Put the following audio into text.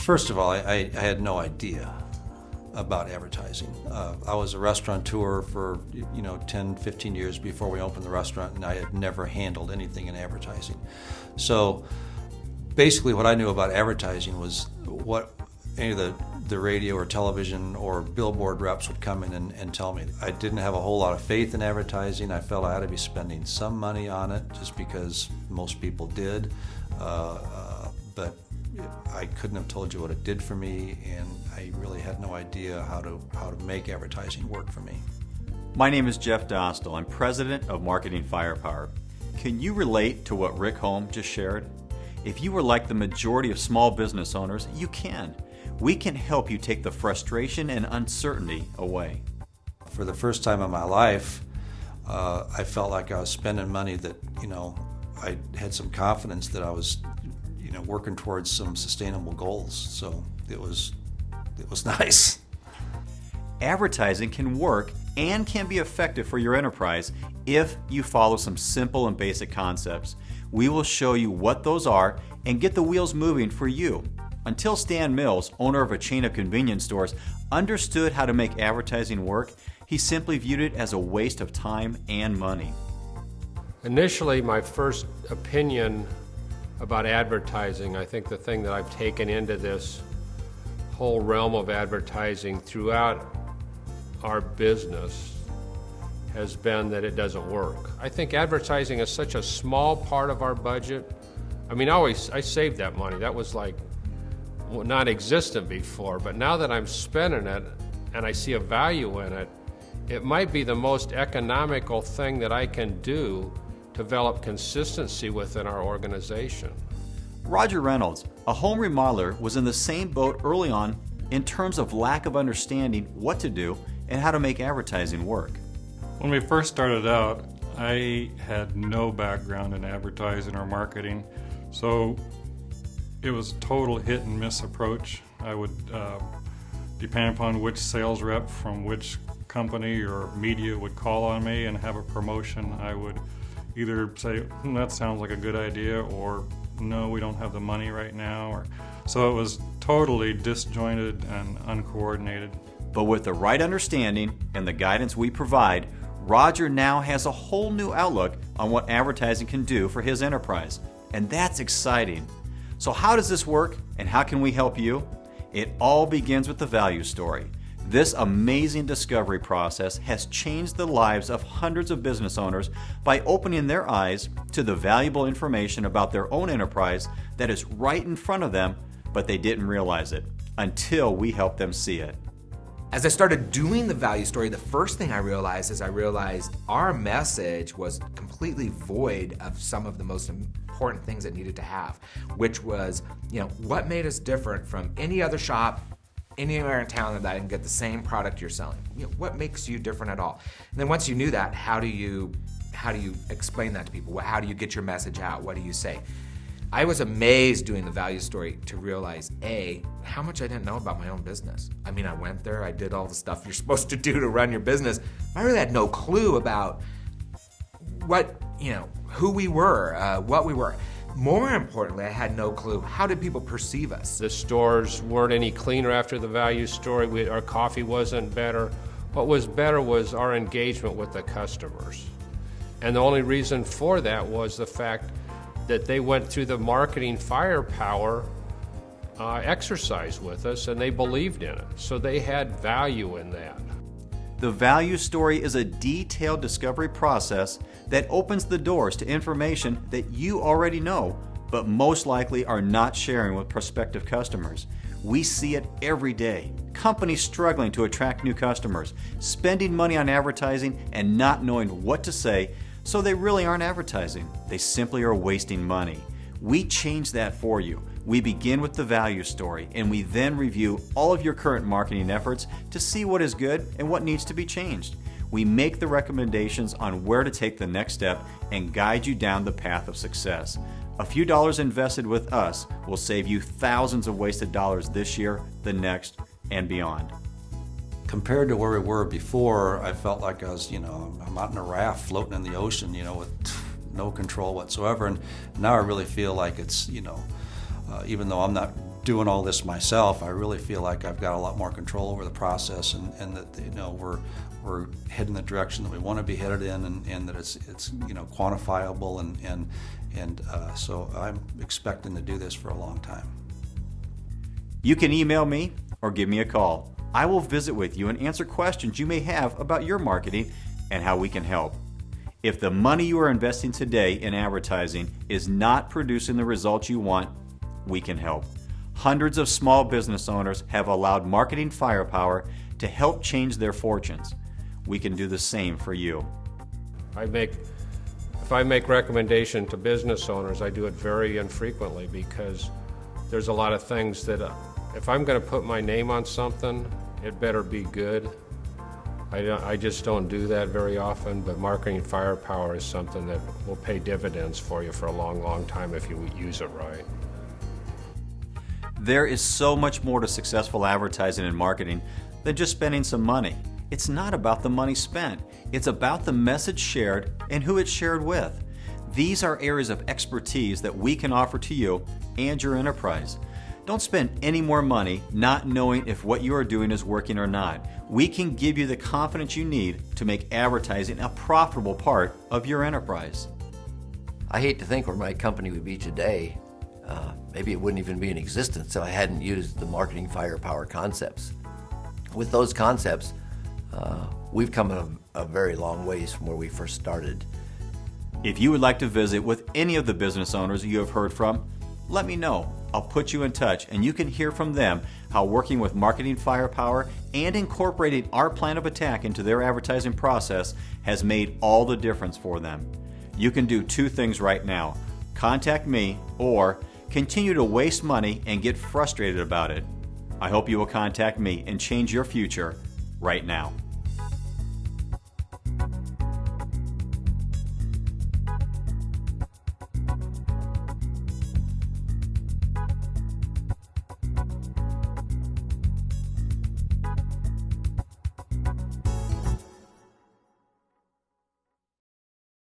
First of all, I had no idea about advertising. I was a restaurateur for 10, 15 years before we opened the restaurant, and I had never handled anything in advertising. So basically what I knew about advertising was what any of the radio or television or billboard reps would come in and tell me. I didn't have a whole lot of faith in advertising. I felt I had to be spending some money on it just because most people did. But I couldn't have told you what it did for me, and I really had no idea how to make advertising work for me. My name is Jeff Dostal. I'm president of Marketing Firepower. Can you relate to what Rick Holm just shared? If you were like the majority of small business owners, you can. We can help you take the frustration and uncertainty away. For the first time in my life, I felt like I was spending money that, I had some confidence that I was, working towards some sustainable goals. So it was nice. Advertising can work and can be effective for your enterprise if you follow some simple and basic concepts. We will show you what those are and get the wheels moving for you. Until Stan Mills, owner of a chain of convenience stores, understood how to make advertising work, he simply viewed it as a waste of time and money. Initially, my first opinion about advertising, I think the thing that I've taken into this whole realm of advertising throughout our business has been that it doesn't work. I think advertising is such a small part of our budget. I mean, I saved that money. That was like non-existent before, but now that I'm spending it and I see a value in it, it might be the most economical thing that I can do to develop consistency within our organization. Roger Reynolds, a home remodeler, was in the same boat early on in terms of lack of understanding what to do and how to make advertising work. When we first started out, I had no background in advertising or marketing, so it was a total hit and miss approach. I would depend upon which sales rep from which company or media would call on me and have a promotion. I would either say, that sounds like a good idea, or no, we don't have the money right now. So it was totally disjointed and uncoordinated. But with the right understanding and the guidance we provide, Roger now has a whole new outlook on what advertising can do for his enterprise. And that's exciting. So how does this work, and how can we help you? It all begins with the value story. This amazing discovery process has changed the lives of hundreds of business owners by opening their eyes to the valuable information about their own enterprise that is right in front of them, but they didn't realize it until we help them see it. As I started doing the value story, the first thing I realized our message was completely void of some of the most important things it needed to have, which was, what made us different from any other shop anywhere in town that I can get the same product you're selling. What makes you different at all? And then once you knew that, how do you explain that to people? How do you get your message out? What do you say? I was amazed doing the value story to realize, A, how much I didn't know about my own business. I mean, I went there, I did all the stuff you're supposed to do to run your business. I really had no clue about who we were, what we were. More importantly, I had no clue, how did people perceive us? The stores weren't any cleaner after the value story. Our coffee wasn't better. What was better was our engagement with the customers. And the only reason for that was the fact that they went through the marketing firepower exercise with us, and they believed in it. So they had value in that. The value story is a detailed discovery process that opens the doors to information that you already know, but most likely are not sharing with prospective customers. We see it every day. Companies struggling to attract new customers, spending money on advertising and not knowing what to say, so they really aren't advertising. They simply are wasting money. We change that for you. We begin with the value story, and we then review all of your current marketing efforts to see what is good and what needs to be changed. We make the recommendations on where to take the next step and guide you down the path of success. A few dollars invested with us will save you thousands of wasted dollars this year, the next, and beyond. Compared to where we were before, I felt like I was, I'm out in a raft floating in the ocean, with no control whatsoever. And now I really feel like it's, even though I'm not doing all this myself, I really feel like I've got a lot more control over the process, and that we're heading the direction that we want to be headed in, and that it's quantifiable, and so I'm expecting to do this for a long time. You can email me or give me a call. I will visit with you and answer questions you may have about your marketing and how we can help. If the money you are investing today in advertising is not producing the results you want, we can help. Hundreds of small business owners have allowed marketing firepower to help change their fortunes. We can do the same for you. If I make recommendation to business owners, I do it very infrequently, because there's a lot of things that if I'm going to put my name on something, it better be good. I just don't do that very often, but marketing firepower is something that will pay dividends for you for a long, long time if you use it right. There is so much more to successful advertising and marketing than just spending some money. It's not about the money spent. It's about the message shared and who it's shared with. These are areas of expertise that we can offer to you and your enterprise. Don't spend any more money not knowing if what you are doing is working or not. We can give you the confidence you need to make advertising a profitable part of your enterprise. I hate to think where my company would be today. Maybe it wouldn't even be in existence if I hadn't used the marketing firepower concepts. With those concepts, we've come a very long ways from where we first started. If you would like to visit with any of the business owners you have heard from, let me know. I'll put you in touch, and you can hear from them how working with marketing firepower and incorporating our plan of attack into their advertising process has made all the difference for them. You can do two things right now. Contact me, or continue to waste money and get frustrated about it. I hope you will contact me and change your future right now.